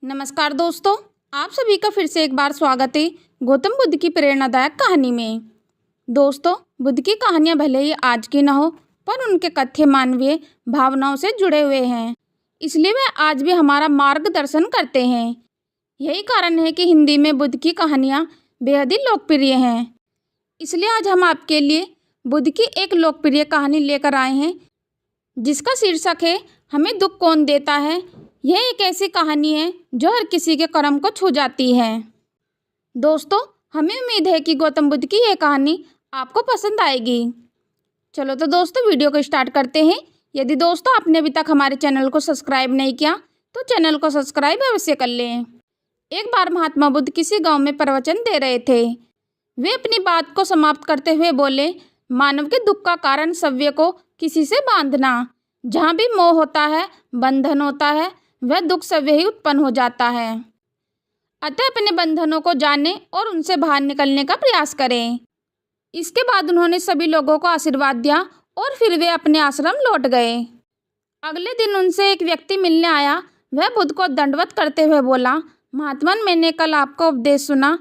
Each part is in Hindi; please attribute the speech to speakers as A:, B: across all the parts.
A: नमस्कार दोस्तों, आप सभी का फिर से एक बार स्वागत है गौतम बुद्ध की प्रेरणादायक कहानी में। दोस्तों, बुद्ध की कहानियां भले ही आज की न हो, पर उनके कथ्य मानवीय भावनाओं से जुड़े हुए हैं, इसलिए वे आज भी हमारा मार्गदर्शन करते हैं। यही कारण है कि हिंदी में बुद्ध की कहानियां बेहद ही लोकप्रिय हैं। इसलिए आज हम आपके लिए बुद्ध की एक लोकप्रिय कहानी लेकर आए हैं, जिसका शीर्षक है हमें दुख कौन देता है। यह एक ऐसी कहानी है जो हर किसी के कर्म को छू जाती है। दोस्तों, हमें उम्मीद है कि गौतम बुद्ध की यह कहानी आपको पसंद आएगी। चलो तो दोस्तों, वीडियो को स्टार्ट करते हैं। यदि दोस्तों आपने अभी तक हमारे चैनल को सब्सक्राइब नहीं किया तो चैनल को सब्सक्राइब अवश्य कर लें। एक बार महात्मा बुद्ध किसी गांव में प्रवचन दे रहे थे। वे अपनी बात को समाप्त करते हुए बोले, मानव के दुख का कारण सव्य को किसी से बांधना। जहाँ भी मोह होता है, बंधन होता है, वह दुख सव्य ही उत्पन्न हो जाता है। अतः अपने बंधनों को जाने और उनसे बाहर निकलने का प्रयास करें। इसके बाद उन्होंने सभी लोगों को आशीर्वाद दिया और फिर वे अपने आश्रम लौट गए। अगले दिन उनसे एक व्यक्ति मिलने आया। वह बुद्ध को दंडवत करते हुए बोला, महात्मन, मैंने कल आपका उपदेश सुना।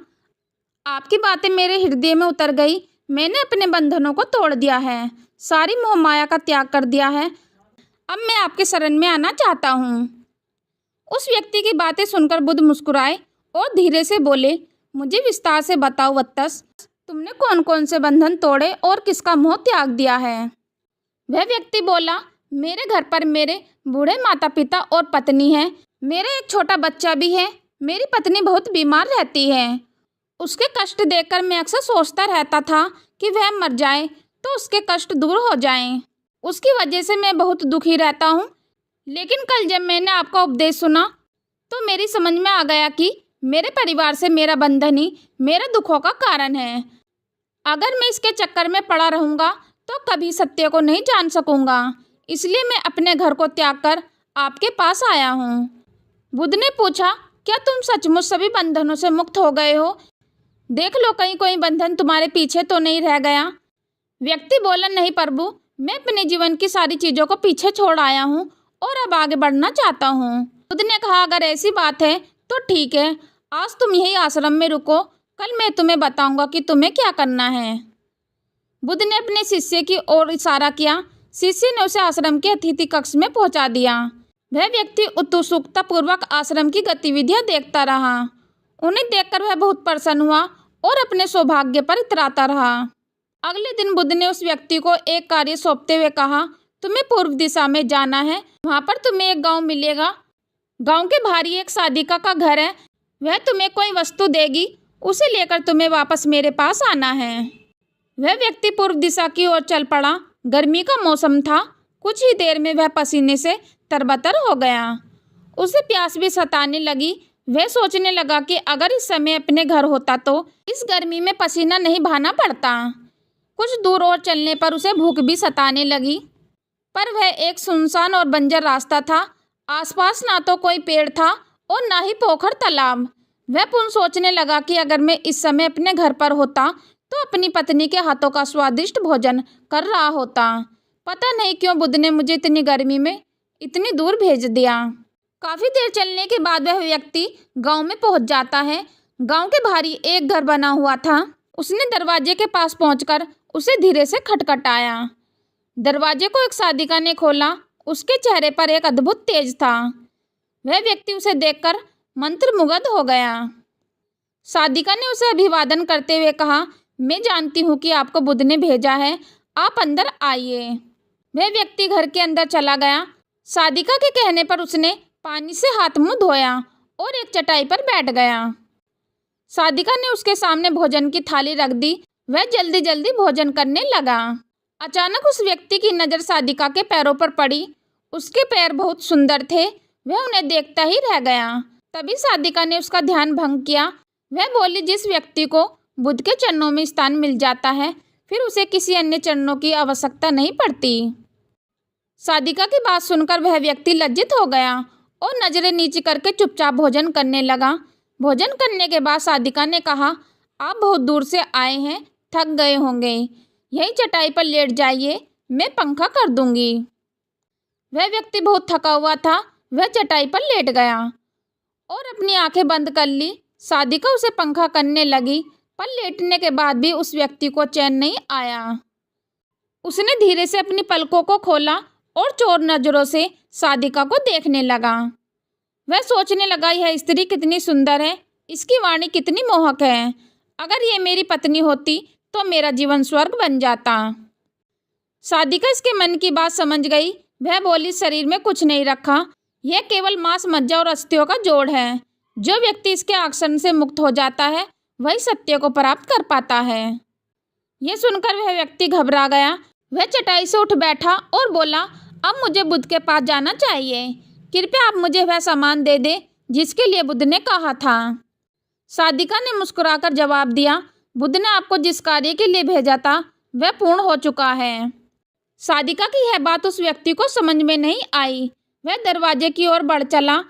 A: आपकी बातें मेरे हृदय में उतर गई। मैंने अपने बंधनों को तोड़ दिया है, सारी मोह माया का त्याग कर दिया है। अब मैं आपके शरण में आना चाहता हूँ। उस व्यक्ति की बातें सुनकर बुद्ध मुस्कुराए और धीरे से बोले, मुझे विस्तार से बताओ वत्स, तुमने कौन कौन से बंधन तोड़े और किसका मोह त्याग दिया है। वह व्यक्ति बोला, मेरे घर पर मेरे बूढ़े माता पिता और पत्नी है। मेरा एक छोटा बच्चा भी है। मेरी पत्नी बहुत बीमार रहती है। उसके कष्ट देखकर मैं अक्सर सोचता रहता था कि वह मर जाए तो उसके कष्ट दूर हो जाएं। उसकी वजह से मैं बहुत दुखी रहता हूँ। लेकिन कल जब मैंने आपका उपदेश सुना तो मेरी समझ में आ गया कि मेरे परिवार से मेरा बंधन ही मेरे दुखों का कारण है। अगर मैं इसके चक्कर में पड़ा रहूँगा तो कभी सत्य को नहीं जान सकूँगा। इसलिए मैं अपने घर को त्याग कर आपके पास आया हूँ। बुद्ध ने पूछा, क्या तुम सचमुच सभी बंधनों से मुक्त हो गए हो? देख लो, कहीं कोई बंधन तुम्हारे पीछे तो नहीं रह गया। व्यक्ति बोला, नहीं प्रभु, मैं अपने जीवन की सारी चीज़ों को पीछे छोड़ आया हूँ और अब आगे बढ़ना चाहता हूँ। बुद्ध ने कहा, अगर ऐसी बात है तो ठीक है, आज तुम यही आश्रम में रुको। कल मैं तुम्हें बताऊंगा कि तुम्हें क्या करना है। बुद्ध ने अपने शिष्य की ओर इशारा किया। शिष्य ने उसे आश्रम के अतिथि कक्ष में पहुंचा दिया। वह व्यक्ति उत्सुकतापूर्वक आश्रम की गतिविधियां देखता रहा। उन्हें देखकर वह बहुत प्रसन्न हुआ और अपने सौभाग्य पर इतराता रहा। अगले दिन बुद्ध ने उस व्यक्ति को एक कार्य सौंपते हुए कहा, तुम्हें पूर्व दिशा में जाना है। वहाँ पर तुम्हें एक गांव मिलेगा। गांव के बाहर एक साधिका का घर है। वह तुम्हें कोई वस्तु देगी, उसे लेकर तुम्हें वापस मेरे पास आना है। वह व्यक्ति पूर्व दिशा की ओर चल पड़ा। गर्मी का मौसम था। कुछ ही देर में वह पसीने से तरबतर हो गया। उसे प्यास भी सताने लगी। वह सोचने लगा कि अगर इस समय अपने घर होता तो इस गर्मी में पसीना नहीं बहाना पड़ता। कुछ दूर और चलने पर उसे भूख भी सताने लगी, पर वह एक सुनसान और बंजर रास्ता था। आसपास ना तो कोई पेड़ था और ना ही पोखर तालाब। वह पुनः सोचने लगा कि अगर मैं इस समय अपने घर पर होता तो अपनी पत्नी के हाथों का स्वादिष्ट भोजन कर रहा होता। पता नहीं क्यों बुद्ध ने मुझे इतनी गर्मी में इतनी दूर भेज दिया। काफ़ी देर चलने के बाद वह व्यक्ति गांव में पहुंच जाता है। गांव के बाहर ही एक घर बना हुआ था। उसने दरवाजे के पास पहुंचकर उसे धीरे से खटखटाया। दरवाजे को एक साधिका ने खोला। उसके चेहरे पर एक अद्भुत तेज था। वह व्यक्ति उसे देखकर मंत्रमुग्ध हो गया। साधिका ने उसे अभिवादन करते हुए कहा, मैं जानती हूँ कि आपको बुद्ध ने भेजा है, आप अंदर आइए। वह व्यक्ति घर के अंदर चला गया। साधिका के कहने पर उसने पानी से हाथ मुंह धोया और एक चटाई पर बैठ गया। साधिका ने उसके सामने भोजन की थाली रख दी। वह जल्दी जल्दी भोजन करने लगा। अचानक उस व्यक्ति की नज़र साधिका के पैरों पर पड़ी। उसके पैर बहुत सुंदर थे। वह उन्हें देखता ही रह गया। तभी साधिका ने उसका ध्यान भंग किया। वह बोली, जिस व्यक्ति को बुद्ध के चरणों में स्थान मिल जाता है फिर उसे किसी अन्य चरणों की आवश्यकता नहीं पड़ती। साधिका की बात सुनकर वह व्यक्ति लज्जित हो गया और नजरें नीची करके चुपचाप भोजन करने लगा। भोजन करने के बाद साधिका ने कहा, आप बहुत दूर से आए हैं, थक गए होंगे। यही चटाई पर लेट जाइए, मैं पंखा कर दूंगी। वह व्यक्ति बहुत थका हुआ था। वह चटाई पर लेट गया और अपनी आंखें बंद कर ली। सादिका उसे पंखा करने लगी, पर लेटने के बाद भी उस व्यक्ति को चैन नहीं आया। उसने धीरे से अपनी पलकों को खोला और चोर नजरों से सादिका को देखने लगा। वह सोचने लगा, यह स्त्री कितनी सुंदर है, इसकी वाणी कितनी मोहक है। अगर ये मेरी पत्नी होती तो मेरा जीवन स्वर्ग बन जाता। सादिका इसके मन की बात समझ गई। वह बोली, शरीर में कुछ नहीं रखा, यह केवल मांस, मज्जा और अस्थियों का जोड़ है। जो व्यक्ति इसके आकर्षण से मुक्त हो जाता है वही सत्य को प्राप्त कर पाता है। यह सुनकर वह व्यक्ति घबरा गया। वह चटाई से उठ बैठा और बोला, अब मुझे बुद्ध के पास जाना चाहिए। कृपया आप मुझे वह सामान दे दे जिसके लिए बुद्ध ने कहा था। सादिका ने मुस्कुराकर जवाब दिया, बुद्ध ने आपको जिस कार्य के लिए भेजा था वह पूर्ण हो चुका है। सादिका की यह बात उस व्यक्ति को समझ में नहीं आई। वह दरवाजे की ओर बढ़ चला।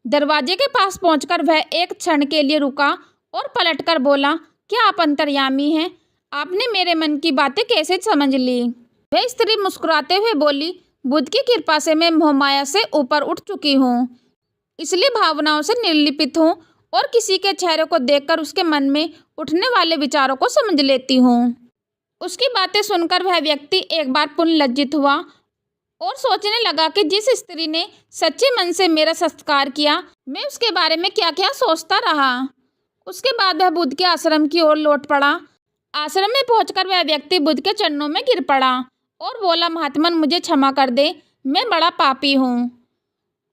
A: दरवाजे के पास पहुंचकर वह एक क्षण के लिए रुका और पलटकर बोला, क्या आप अंतर्यामी हैं? आपने मेरे मन की बातें कैसे समझ ली? वह स्त्री मुस्कुराते हुए बोली, बुद्ध की कृपा से मैं मोहमाया से ऊपर उठ चुकी हूँ, इसलिए भावनाओं से निर्लिपित हूँ और किसी के चेहरे को देखकर उसके मन में उठने वाले विचारों को समझ लेती हूँ। उसकी बातें सुनकर वह व्यक्ति एक बार पुनः लज्जित हुआ और सोचने लगा कि जिस स्त्री ने सच्चे मन से मेरा सत्कार किया, मैं उसके बारे में क्या क्या सोचता रहा। उसके बाद वह बुद्ध के आश्रम की ओर लौट पड़ा। आश्रम में पहुंचकर वह व्यक्ति बुद्ध के चरणों में गिर पड़ा और बोला, महात्मन मुझे क्षमा कर दे, मैं बड़ा पापी हूँ।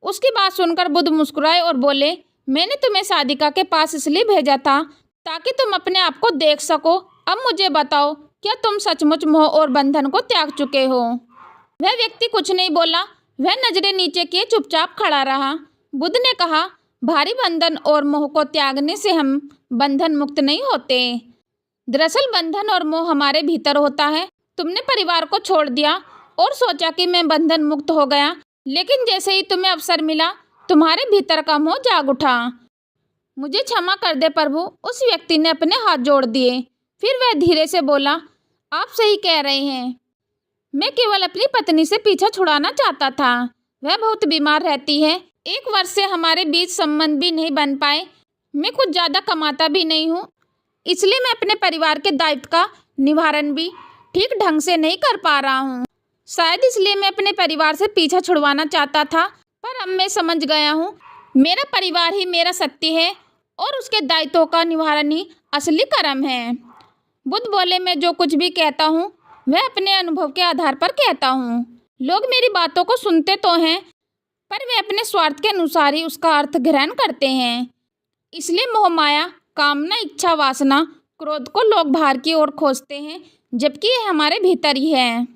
A: उसकी बात सुनकर बुद्ध मुस्कुराए और बोले, मैंने तुम्हें सादिका के पास इसलिए भेजा था ताकि तुम अपने आप को देख सको। अब मुझे बताओ, क्या तुम सचमुच मोह और बंधन को त्याग चुके हो? वह व्यक्ति कुछ नहीं बोला। वह नजरें नीचे किए चुपचाप खड़ा रहा। बुद्ध ने कहा, भारी बंधन और मोह को त्यागने से हम बंधन मुक्त नहीं होते। दरअसल बंधन और मोह हमारे भीतर होता है। तुमने परिवार को छोड़ दिया और सोचा कि मैं बंधन मुक्त हो गया, लेकिन जैसे ही तुम्हें अवसर मिला तुम्हारे भीतर का मोह जाग उठा। मुझे क्षमा कर दे प्रभु। उस व्यक्ति ने अपने हाथ जोड़ दिए। फिर वह धीरे से बोला, आप सही कह रहे हैं, मैं केवल अपनी पत्नी से पीछा छुड़ाना चाहता था। वह बहुत बीमार रहती है। 1 वर्ष से हमारे बीच संबंध भी नहीं बन पाए। मैं कुछ ज़्यादा कमाता भी नहीं हूँ, इसलिए मैं अपने परिवार के दायित्व का निवारण भी ठीक ढंग से नहीं कर पा रहा हूँ। शायद इसलिए मैं अपने परिवार से पीछा छुड़वाना चाहता था, पर अब मैं समझ गया हूँ मेरा परिवार ही मेरा सत्य है और उसके दायित्वों का निवारण ही असली कर्म है। बुद्ध बोले, मैं जो कुछ भी कहता हूँ वह अपने अनुभव के आधार पर कहता हूँ। लोग मेरी बातों को सुनते तो हैं, पर वे अपने स्वार्थ के अनुसार ही उसका अर्थ ग्रहण करते हैं। इसलिए मोह, माया, कामना, इच्छा, वासना, क्रोध को लोग बाहर की ओर खोजते हैं, जबकि यह हमारे भीतर ही है।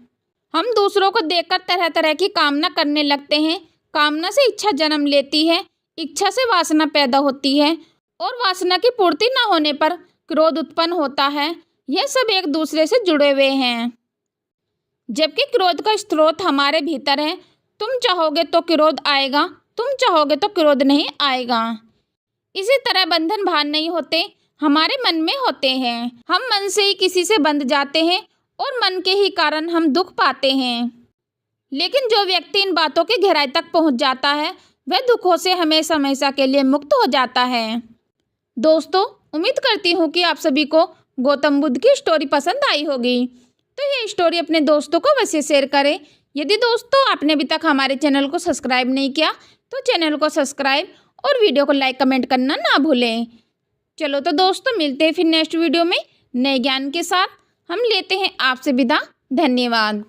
A: हम दूसरों को देखकर तरह तरह की कामना करने लगते हैं। कामना से इच्छा जन्म लेती है, इच्छा से वासना पैदा होती है और वासना की पूर्ति न होने पर क्रोध उत्पन्न होता है। यह सब एक दूसरे से जुड़े हुए हैं, जबकि क्रोध का स्रोत हमारे भीतर है। तुम चाहोगे तो क्रोध आएगा, तुम चाहोगे तो क्रोध नहीं आएगा। इसी तरह बंधन बाहर नहीं होते, हमारे मन में होते हैं। हम मन से ही किसी से बंध जाते हैं और मन के ही कारण हम दुख पाते हैं। लेकिन जो व्यक्ति इन बातों की गहराई तक पहुंच जाता है वह दुखों से हमेशा हमेशा के लिए मुक्त हो जाता है। दोस्तों, उम्मीद करती हूँ कि आप सभी को गौतम बुद्ध की स्टोरी पसंद आई होगी। तो ये स्टोरी अपने दोस्तों को वैसे शेयर करें। यदि दोस्तों आपने अभी तक हमारे चैनल को सब्सक्राइब नहीं किया तो चैनल को सब्सक्राइब और वीडियो को लाइक कमेंट करना ना भूलें। चलो तो दोस्तों, मिलते हैं फिर नेक्स्ट वीडियो में नए ज्ञान के साथ। हम लेते हैं आपसे विदा। धन्यवाद।